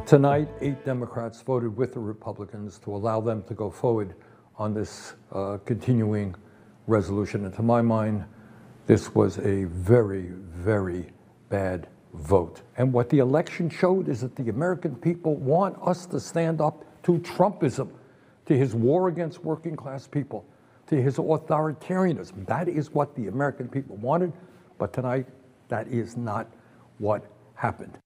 Tonight, 8 Democrats voted with the Republicans to allow them to go forward on this continuing resolution. And to my mind, this was a very, very bad vote. And what the election showed is that the American people want us to stand up to Trumpism, to his war against working class people, to his authoritarianism. That is what the American people wanted, but tonight, that is not what happened.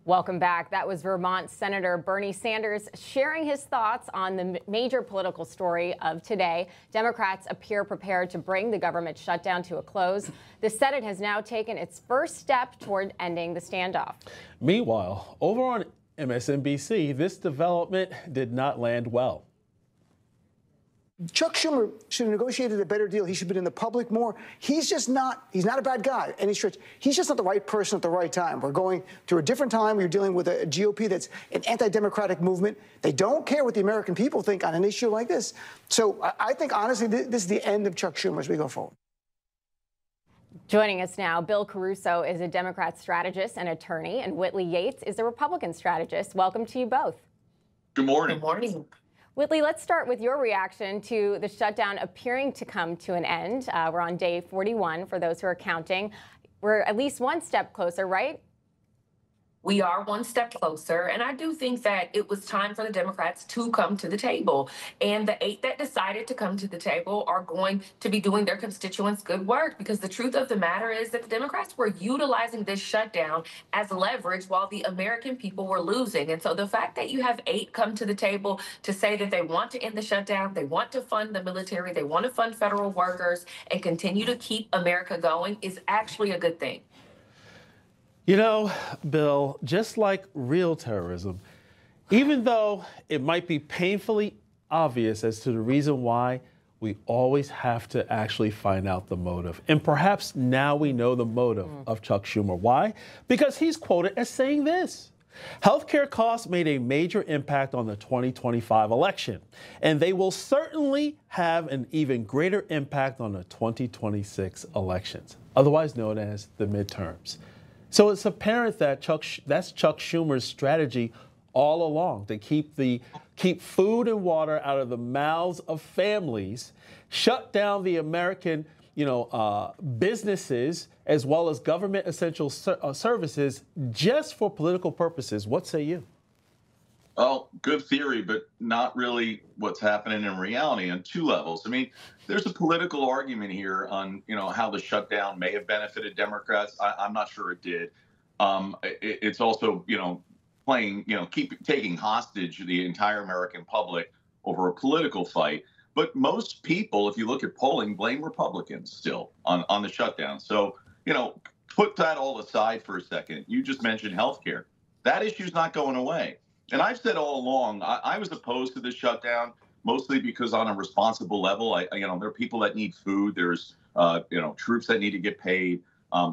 Welcome back. That was Vermont Senator Bernie Sanders sharing his thoughts on the major political story of today. Democrats appear prepared to bring the government shutdown to a close. The Senate has now taken its first step toward ending the standoff. Meanwhile, over on MSNBC, this development did not land well. Chuck Schumer should have negotiated a better deal. He should have been in the public more. He's not a bad guy, any stretch. He's just not the right person at the right time. We're going through a different time. You're dealing with a GOP that's an anti-democratic movement. They don't care what the American people think on an issue like this. So I think, honestly, this is the end of Chuck Schumer as we go forward. Joining us now, Bill Caruso is a Democrat strategist and attorney, and Whitley Yates is a Republican strategist. Welcome to you both. Good morning. Good morning. Whitley, let's start with your reaction to the shutdown appearing to come to an end. We're on day 41 for those who are counting. We're at least one step closer, right? We are one step closer, and I do think that it was time for the Democrats to come to the table. And the 8 that decided to come to the table are going to be doing their constituents good work, because the truth of the matter is that the Democrats were utilizing this shutdown as leverage while the American people were losing. And so the fact that you have 8 come to the table to say that they want to end the shutdown, they want to fund the military, they want to fund federal workers and continue to keep America going is actually a good thing. You know, Bill, just like real terrorism, even though it might be painfully obvious as to the reason why, we always have to actually find out the motive. And perhaps now we know the motive of Chuck Schumer. Why? Because he's quoted as saying this: healthcare costs made a major impact on the 2025 election, and they will certainly have an even greater impact on the 2026 elections, otherwise known as the midterms. So it's apparent that that's Chuck Schumer's strategy all along, to keep food and water out of the mouths of families, shut down the American, businesses as well as government essential services just for political purposes. What say you? Well, good theory, but not really what's happening in reality on 2 levels. I mean, there's a political argument here on, how the shutdown may have benefited Democrats. I'm not sure it did. It's also, taking hostage the entire American public over a political fight. But most people, if you look at polling, blame Republicans still on the shutdown. So, put that all aside for a second. You just mentioned health care. That issue's not going away. And I've said all along, I was opposed to this shutdown, mostly because on a responsible level, there are people that need food. There's, troops that need to get paid.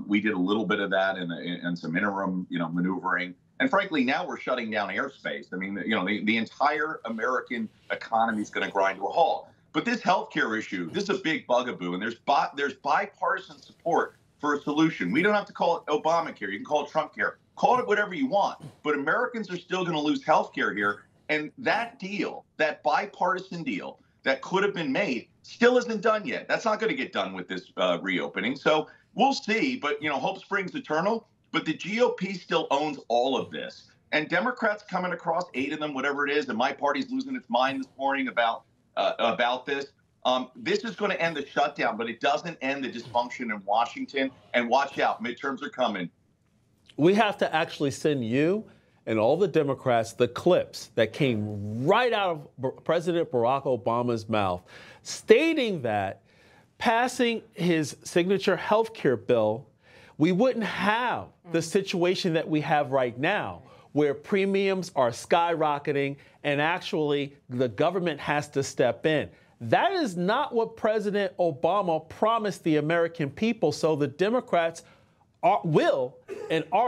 We did a little bit of that in some interim, maneuvering. And frankly, now we're shutting down airspace. I mean, the entire American economy is going to grind to a halt. But this healthcare issue, this is a big bugaboo, and there's bipartisan support for a solution. We don't have to call it Obamacare. You can call it Trump care. Call it whatever you want, but Americans are still going to lose health care here. And that deal, that bipartisan deal that could have been made, still isn't done yet. That's not going to get done with this reopening. So we'll see, but, hope springs eternal. But the GOP still owns all of this. And Democrats coming across, 8 of them, whatever it is, and my party's losing its mind this morning about this. This is going to end the shutdown, but it doesn't end the dysfunction in Washington. And watch out, midterms are coming. We have to actually send you and all the Democrats the clips that came right out of President Barack Obama's mouth, stating that passing his signature health care bill, we wouldn't have the situation that we have right now, where premiums are skyrocketing and actually the government has to step in. That is not what President Obama promised the American people. So the Democrats are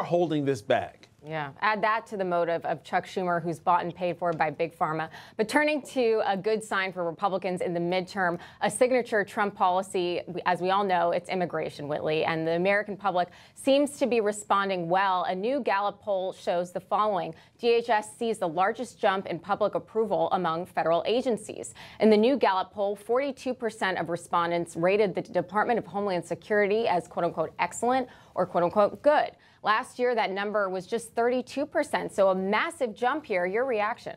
holding this back. Yeah, add that to the motive of Chuck Schumer, who's bought and paid for by Big Pharma. But turning to a good sign for Republicans in the midterm, a signature Trump policy, as we all know, it's immigration, Whitley, and the American public seems to be responding well. A new Gallup poll shows the following. DHS sees the largest jump in public approval among federal agencies. In the new Gallup poll, 42% of respondents rated the Department of Homeland Security as quote-unquote excellent or quote-unquote good. Last year, that number was just 32%, so a massive jump here. Your reaction?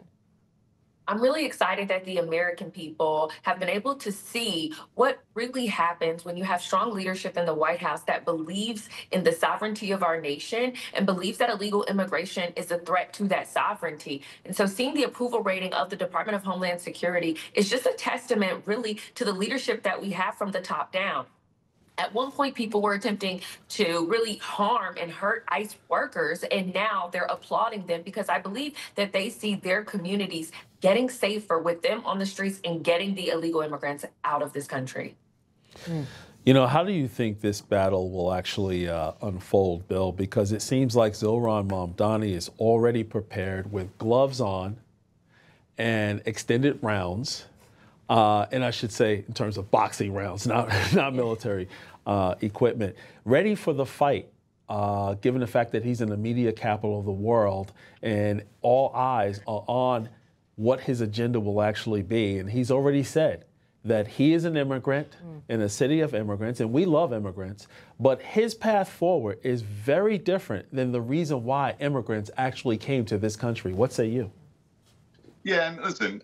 I'm really excited that the American people have been able to see what really happens when you have strong leadership in the White House that believes in the sovereignty of our nation and believes that illegal immigration is a threat to that sovereignty. And so seeing the approval rating of the Department of Homeland Security is just a testament really to the leadership that we have from the top down. At one point, people were attempting to really harm and hurt ICE workers, and now they're applauding them because I believe that they see their communities getting safer with them on the streets and getting the illegal immigrants out of this country. You know, how do you think this battle will actually unfold, Bill? Because it seems like Zohran Mamdani is already prepared with gloves on and extended rounds. And I should say in terms of boxing rounds, not military equipment, ready for the fight, given the fact that he's in the media capital of the world and all eyes are on what his agenda will actually be. And he's already said that he is an immigrant in a city of immigrants, and we love immigrants, but his path forward is very different than the reason why immigrants actually came to this country. What say you? Yeah, and listen,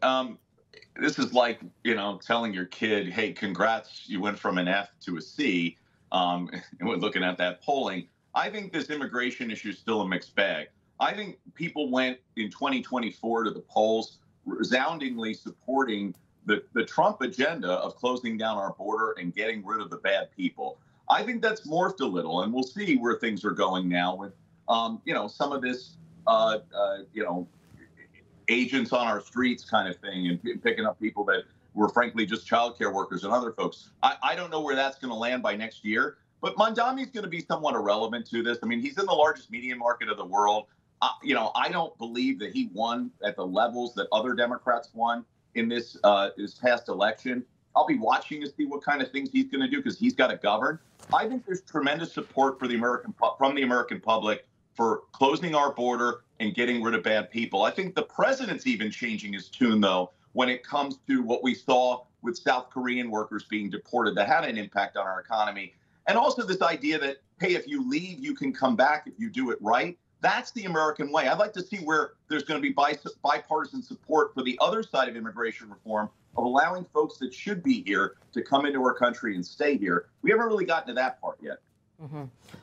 this is like, you know, telling your kid, hey, congrats, you went from an F to a C. And we're looking at that polling. I think this immigration issue is still a mixed bag. I think people went in 2024 to the polls resoundingly supporting the Trump agenda of closing down our border and getting rid of the bad people. I think that's morphed a little, and we'll see where things are going now with, you know, some of this, you know, agents on our streets kind of thing and picking up people that were frankly just childcare workers and other folks. I don't know where that's going to land by next year, but Mamdani's going to be somewhat irrelevant to this. I mean, he's in the largest media market of the world. You know, I don't believe that he won at the levels that other Democrats won in this past election. I'll be watching to see what kind of things he's going to do because he's got to govern. I think there's tremendous support for from the American public for closing our border and getting rid of bad people. I think the president's even changing his tune, though, when it comes to what we saw with South Korean workers being deported. That had an impact on our economy. And also this idea that, hey, if you leave, you can come back if you do it right. That's the American way. I'd like to see where there's going to be bipartisan support for the other side of immigration reform, of allowing folks that should be here to come into our country and stay here. We haven't really gotten to that part yet.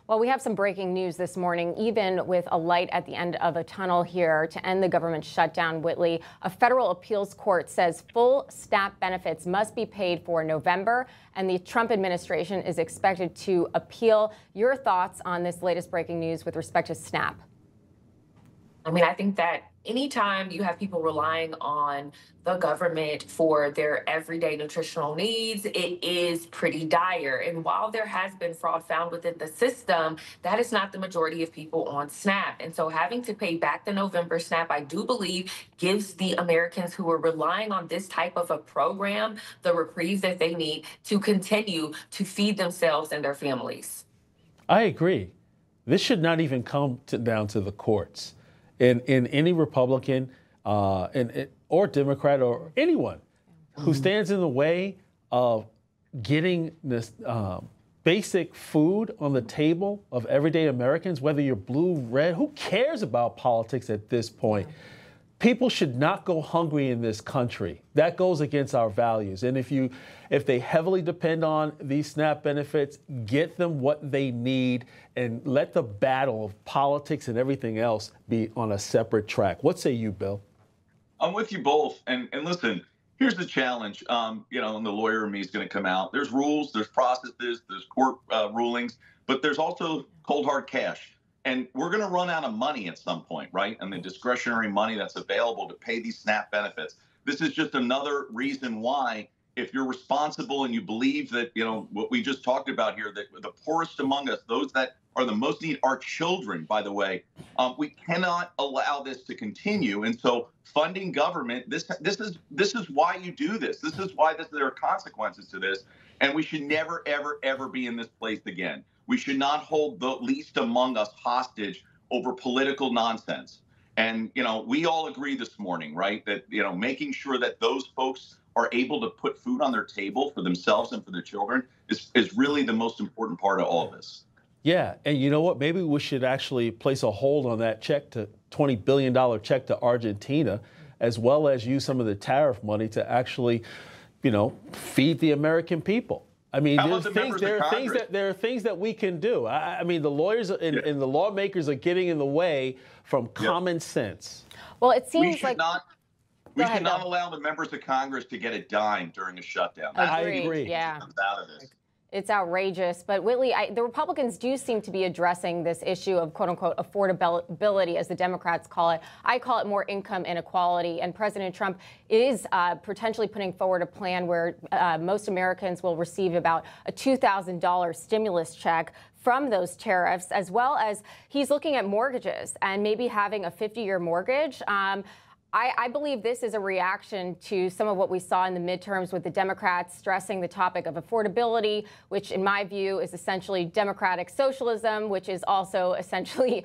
Well, we have some breaking news this morning, even with a light at the end of a tunnel here to end the government shutdown, Whitley. A federal appeals court says full SNAP benefits must be paid for November, and the Trump administration is expected to appeal. Your thoughts on this latest breaking news with respect to SNAP? I mean, I think that anytime you have people relying on the government for their everyday nutritional needs, it is pretty dire. And while there has been fraud found within the system, that is not the majority of people on SNAP. And so having to pay back the November SNAP, I do believe, gives the Americans who are relying on this type of a program the reprieve that they need to continue to feed themselves and their families. I agree. This should not even come down to the courts. In any Republican or Democrat or anyone who stands in the way of getting this basic food on the table of everyday Americans, whether you're blue, red, who cares about politics at this point? People should not go hungry in this country. That goes against our values. And if they heavily depend on these SNAP benefits, get them what they need and let the battle of politics and everything else be on a separate track. What say you, Bill? I'm with you both. And listen, here's the challenge. You know, and the lawyer in me is going to come out. There's rules, there's processes, there's court rulings, but there's also cold hard cash. And we're going to run out of money at some point, right? And the discretionary money that's available to pay these SNAP benefits. This is just another reason why, if you're responsible and you believe that, you know, what we just talked about here, that the poorest among us, those that are the most needy. Our children, by the way, we cannot allow this to continue. And so funding government, this is why you do this. This is why there are consequences to this. And we should never, ever, ever be in this place again. We should not hold the least among us hostage over political nonsense. And, we all agree this morning, right, that, making sure that those folks are able to put food on their table for themselves and for their children is really the most important part of all of this. Yeah, and you know what? Maybe we should actually place a hold on that $20 billion check to Argentina, as well as use some of the tariff money to actually, feed the American people. I mean, there are things that we can do. I mean, the lawyers and the lawmakers are getting in the way from common sense. Well, it seems we should not allow the members of Congress to get a dime during a shutdown. I agree. Yeah. Out of this. It's outrageous. But Whitley, the Republicans do seem to be addressing this issue of quote unquote affordability, as the Democrats call it. I call it more income inequality. And President Trump is potentially putting forward a plan where most Americans will receive about a $2,000 stimulus check from those tariffs, as well as he's looking at mortgages and maybe having a 50-year mortgage. I believe this is a reaction to some of what we saw in the midterms with the Democrats stressing the topic of affordability, which in my view is essentially democratic socialism, which is also essentially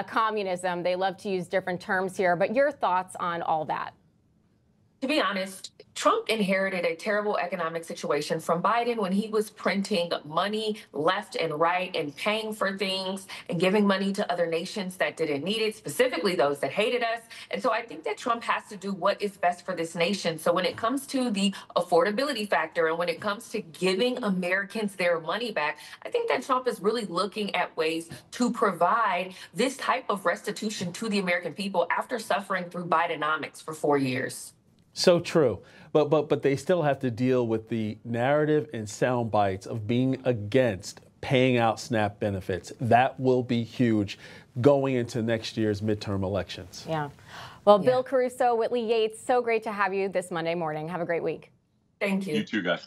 communism. They love to use different terms here. But your thoughts on all that? To be honest, Trump inherited a terrible economic situation from Biden when he was printing money left and right and paying for things and giving money to other nations that didn't need it, specifically those that hated us. And so I think that Trump has to do what is best for this nation. So when it comes to the affordability factor and when it comes to giving Americans their money back, I think that Trump is really looking at ways to provide this type of restitution to the American people after suffering through Bidenomics for 4 years. So true. But they still have to deal with the narrative and sound bites of being against paying out SNAP benefits. That will be huge going into next year's midterm elections. Yeah. Well, Bill Caruso, Whitley Yates, so great to have you this Monday morning. Have a great week. Thank you. You too, guys.